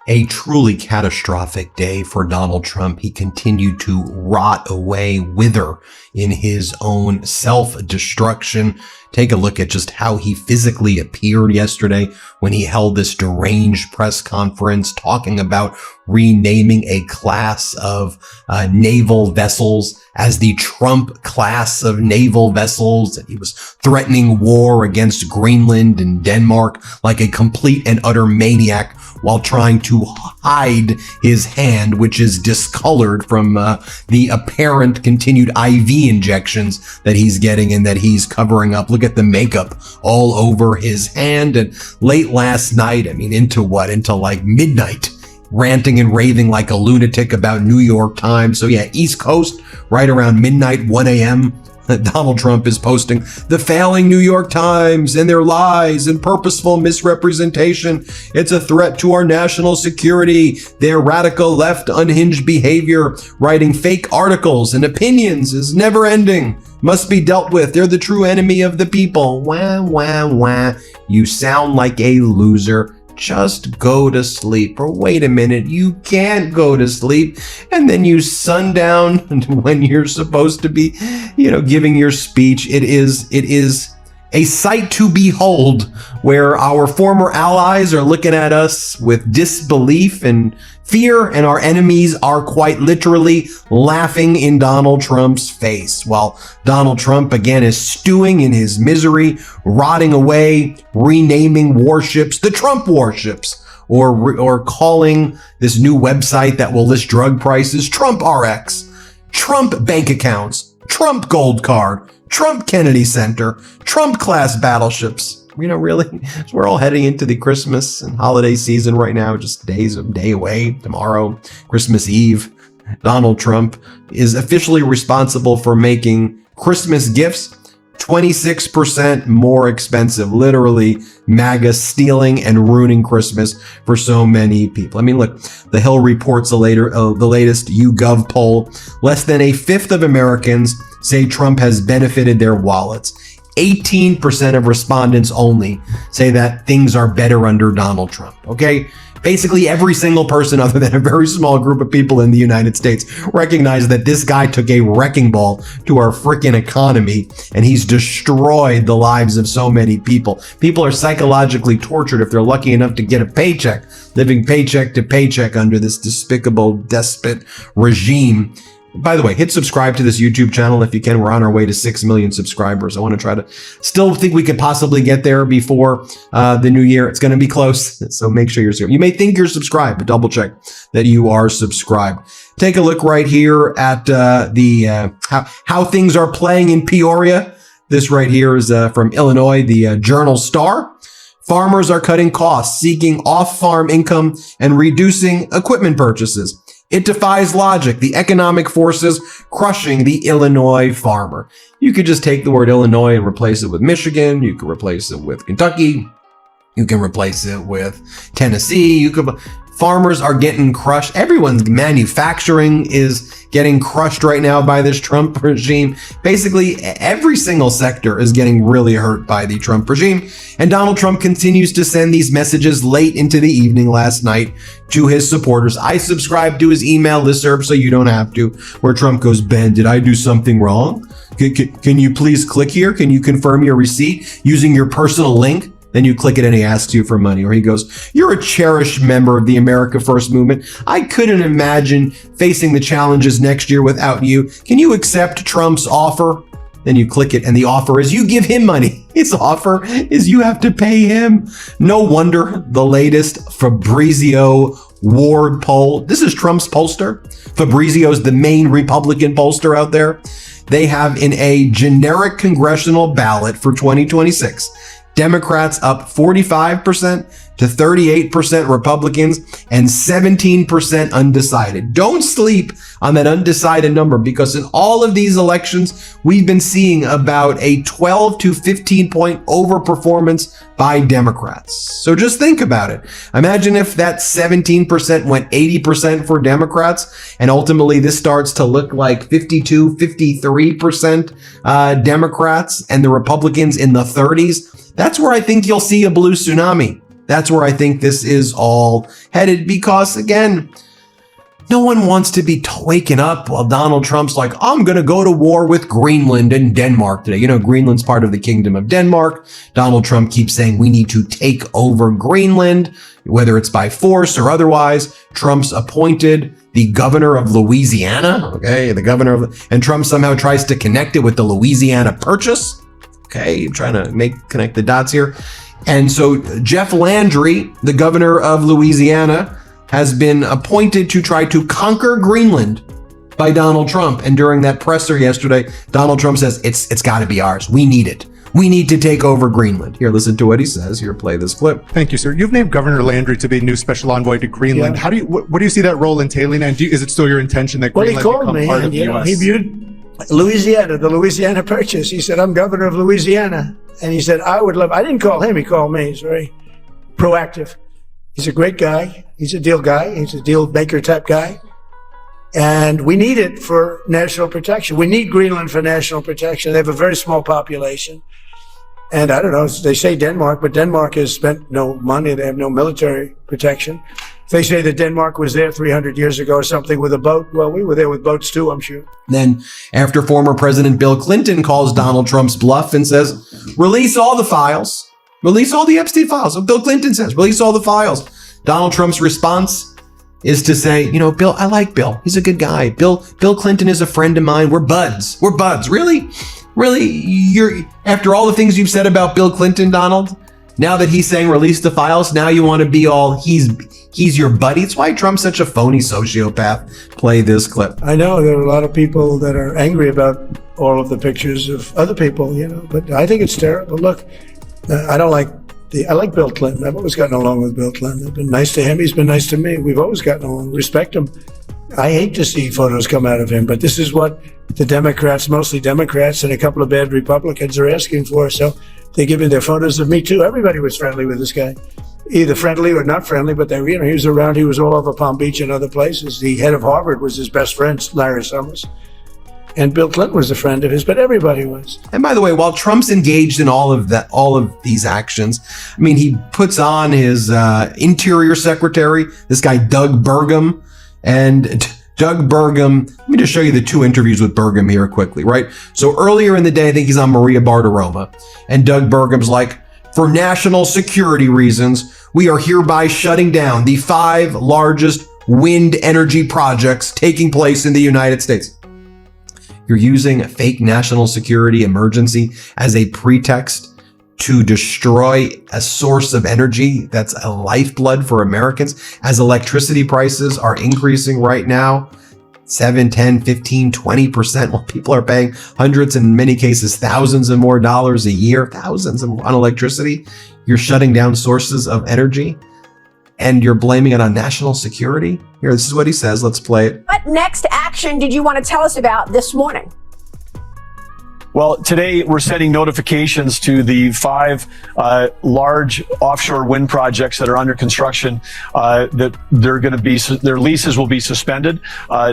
A truly catastrophic day for Donald Trump. He continued to rot away, wither in his own self-destruction. Take a look at just how he physically appeared yesterday when he held this deranged press conference talking about renaming a class of naval vessels as the Trump class of naval vessels. And he was threatening war against Greenland and Denmark like a complete and utter maniac while trying to hide his hand, which is discolored from the apparent continued IV injections that he's getting and that he's covering up. Look at the makeup all over his hand. And late last night, into like midnight, ranting and raving like a lunatic about New York Times. So yeah, East Coast, right around midnight, 1 a.m., Donald Trump is posting the failing New York Times and their lies and purposeful misrepresentation. It's a threat to our national security. Their radical left unhinged behavior, writing fake articles and opinions is never ending. Must be dealt with. They're the true enemy of the people. Wah, wah, wah. You sound like a loser. Just go to sleep. Or wait a minute, you can't go to sleep. And then you sundown when you're supposed to be, giving your speech. It is a sight to behold where our former allies are looking at us with disbelief and fear, and our enemies are quite literally laughing in Donald Trump's face, while Donald Trump again is stewing in his misery, rotting away, renaming warships the Trump warships, or calling this new website that will list drug prices Trump RX, Trump bank accounts, Trump gold card, Trump Kennedy Center, Trump class battleships. Really? So we're all heading into the Christmas and holiday season right now, just a day away. Tomorrow, Christmas Eve. Donald Trump is officially responsible for making Christmas gifts 26% more expensive. Literally, MAGA stealing and ruining Christmas for so many people. Look, The Hill reports the latest YouGov poll. Less than a fifth of Americans say Trump has benefited their wallets. 18% of respondents only say that things are better under Donald Trump. Okay? Basically, every single person other than a very small group of people in the United States recognize that this guy took a wrecking ball to our freaking economy, and he's destroyed the lives of so many people. People are psychologically tortured if they're lucky enough to get a paycheck, living paycheck to paycheck under this despicable despot regime. By the way, hit subscribe to this YouTube channel if you can. We're on our way to 6 million subscribers. I want to try to still think we could possibly get there before the new year. It's going to be close, so make sure you're subscribed. You may think you're subscribed, but double check that you are subscribed. Take a look right here at how things are playing in Peoria. This right here is from Illinois, the Journal Star. Farmers are cutting costs, seeking off-farm income, and reducing equipment purchases. It defies logic. The economic forces crushing the Illinois farmer. You could just take the word Illinois and replace it with Michigan. You could replace it with Kentucky. You can replace it with Tennessee. Farmers are getting crushed. Everyone's manufacturing is getting crushed right now by this Trump regime. Basically, every single sector is getting really hurt by the Trump regime. And Donald Trump continues to send these messages late into the evening last night to his supporters. I subscribe to his email listserv so you don't have to, where Trump goes, Ben, did I do something wrong? Can you please click here? Can you confirm your receipt using your personal link? Then you click it and he asks you for money. Or he goes, you're a cherished member of the America First movement. I couldn't imagine facing the challenges next year without you. Can you accept Trump's offer? Then you click it and the offer is you give him money. His offer is you have to pay him. No wonder the latest Fabrizio Ward poll. This is Trump's pollster. Fabrizio's the main Republican pollster out there. They have in a generic congressional ballot for 2026, Democrats up 45% to 38% Republicans and 17% undecided. Don't sleep on that undecided number, because in all of these elections, we've been seeing about a 12 to 15 point overperformance by Democrats. So just think about it. Imagine if that 17% went 80% for Democrats, and ultimately this starts to look like 52, 53% Democrats and the Republicans in the 30s. That's where I think you'll see a blue tsunami. That's where I think this is all headed, because again, no one wants to be waking up while Donald Trump's like, I'm going to go to war with Greenland and Denmark today. You know, Greenland's part of the Kingdom of Denmark. Donald Trump keeps saying we need to take over Greenland, whether it's by force or otherwise. Trump's appointed the governor of Louisiana, okay, and Trump somehow tries to connect it with the Louisiana Purchase. Okay, I'm trying to connect the dots here. And so Jeff Landry, the governor of Louisiana, has been appointed to try to conquer Greenland by Donald Trump. And during that presser yesterday, Donald Trump says, it's got to be ours. We need it. We need to take over Greenland. Here, listen to what he says. Here, play this clip. Thank you, sir. You've named Governor Landry to be new special envoy to Greenland. Yeah. How do you, what do you see that role entailing? And is it still your intention that Greenland become part of the U.S.? He viewed Louisiana, the Louisiana Purchase. He said, I'm governor of Louisiana. And he said, I didn't call him, he called me. He's very proactive. He's a great guy. He's a deal guy. He's a deal maker type guy. And we need it for national protection. We need Greenland for national protection. They have a very small population. And I don't know, they say Denmark, but Denmark has spent no money. They have no military protection. They say that Denmark was there 300 years ago or something with a boat. Well, we were there with boats too, I'm sure. Then, after former President Bill Clinton calls Donald Trump's bluff and says, release all the files. Release all the Epstein files. So Bill Clinton says, release all the files. Donald Trump's response is to say, you know, Bill, I like Bill. He's a good guy. Bill Clinton is a friend of mine. We're buds. We're buds. Really? You're, after all the things you've said about Bill Clinton, Donald, now that he's saying release the files, now you want to be all, he's your buddy. It's why Trump's such a phony sociopath. Play this clip. I know there are a lot of people that are angry about all of the pictures of other people, you know, but I think it's terrible. Look, I like Bill Clinton. I've always gotten along with Bill Clinton. I've been nice to him. He's been nice to me. We've always gotten along. Respect him. I hate to see photos come out of him, but this is what the Democrats, mostly Democrats, and a couple of bad Republicans are asking for. So they give me their photos of me too. Everybody was friendly with this guy, either friendly or not friendly, but he was around. He was all over Palm Beach and other places. The head of Harvard was his best friend, Larry Summers. And Bill Clinton was a friend of his, but everybody was. And by the way, while Trump's engaged in all of these actions, I mean, he puts on his Interior Secretary, this guy Doug Burgum, and Doug Burgum. Let me just show you the two interviews with Burgum here quickly, right? So earlier in the day, I think he's on Maria Bartiromo, and Doug Burgum's like, for national security reasons, we are hereby shutting down the 5 largest wind energy projects taking place in the United States. You're using a fake national security emergency as a pretext to destroy a source of energy that's a lifeblood for Americans, as electricity prices are increasing right now 7, 10, 15, 20%, while people are paying hundreds, and in many cases thousands and more dollars a year, thousands on electricity. You're shutting down sources of energy and you're blaming it on national security? Here, this is what he says. Let's play it. What next action did you want to tell us about this morning? Well, today we're sending notifications to the 5 large offshore wind projects that are under construction that their leases will be suspended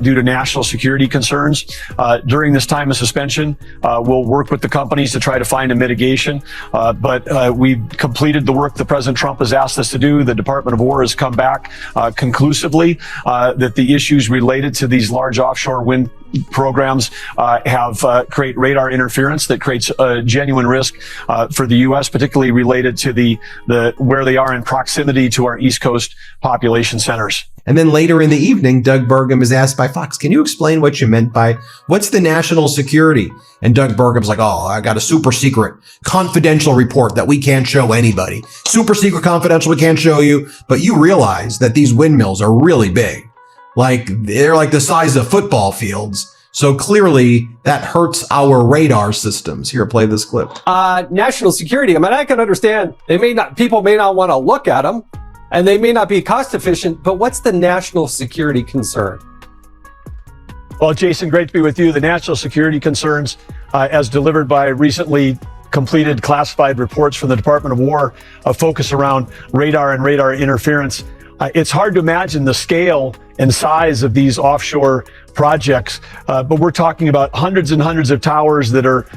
due to national security concerns. During this time of suspension, we'll work with the companies to try to find a mitigation. But we've completed the work that President Trump has asked us to do. The Department of War has come back conclusively that the issues related to these large offshore wind programs create radar interference that creates a genuine risk for the U.S., particularly related to the where they are in proximity to our East Coast population centers. And then later in the evening, Doug Burgum is asked by Fox, can you explain what you meant by what's the national security? And Doug Burgum's like, oh, I got a super secret confidential report that we can't show anybody. Super secret confidential, we can't show you. But you realize that these windmills are really big. Like, they're like the size of football fields. So clearly that hurts our radar systems. Here, play this clip. National security. I mean, I can understand people may not want to look at them and they may not be cost efficient, but what's the national security concern? Well, Jason, great to be with you. The national security concerns, as delivered by recently completed classified reports from the Department of War, focus around radar and radar interference. It's hard to imagine the scale and size of these offshore projects, but we're talking about hundreds and hundreds of towers that are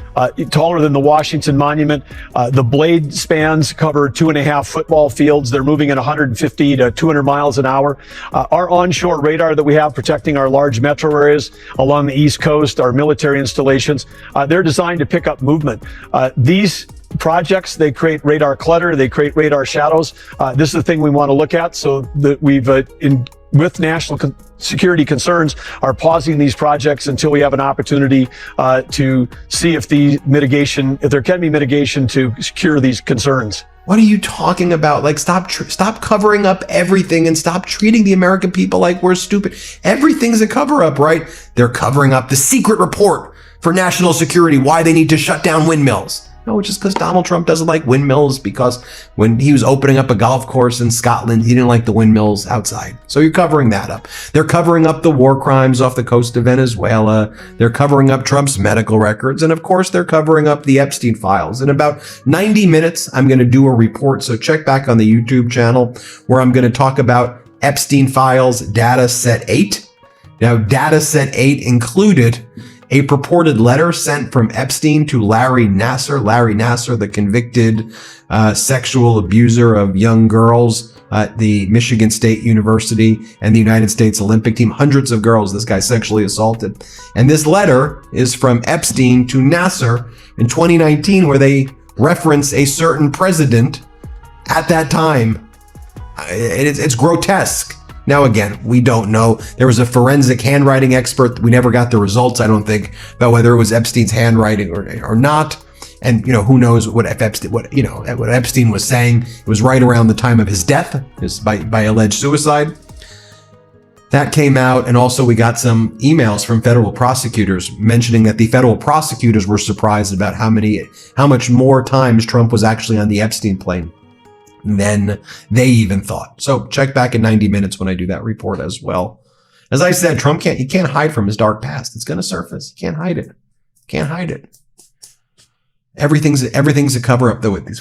taller than the Washington Monument. The blade spans cover 2.5 football fields. They're moving at 150 to 200 miles an hour. Our onshore radar that we have protecting our large metro areas along the East Coast, our military installations, they're designed to pick up movement. These projects, they create radar clutter, they create radar shadows. This is the thing we want to look at, so that we've with national security concerns are pausing these projects until we have an opportunity to see if there can be mitigation to cure these concerns. What are you talking about? Like, stop covering up everything and stop treating the American people like we're stupid. Everything's a cover up, right? They're covering up the secret report for national security, why they need to shut down windmills. No, it's just because Donald Trump doesn't like windmills, because when he was opening up a golf course in Scotland, he didn't like the windmills outside. So you're covering that up. They're covering up the war crimes off the coast of Venezuela. They're covering up Trump's medical records. And of course, they're covering up the Epstein files. In about 90 minutes, I'm going to do a report. So check back on the YouTube channel where I'm going to talk about Epstein files data set 8. Now, data set 8 included a purported letter sent from Epstein to Larry Nassar. Larry Nassar, the convicted sexual abuser of young girls at the Michigan State University and the United States Olympic team. Hundreds of girls this guy sexually assaulted. And this letter is from Epstein to Nassar in 2019, where they reference a certain president at that time. It's grotesque. Now, again, we don't know. There was a forensic handwriting expert. We never got the results, I don't think, about whether it was Epstein's handwriting or not. And, who knows what Epstein was saying. It was right around the time of his death, by alleged suicide. That came out. And also we got some emails from federal prosecutors mentioning that the federal prosecutors were surprised about how much more times Trump was actually on the Epstein plane than they even thought. So check back in 90 minutes when I do that report as well. As I said, Trump can't hide from his dark past. It's going to surface. He can't hide it. Everything's a cover up though with these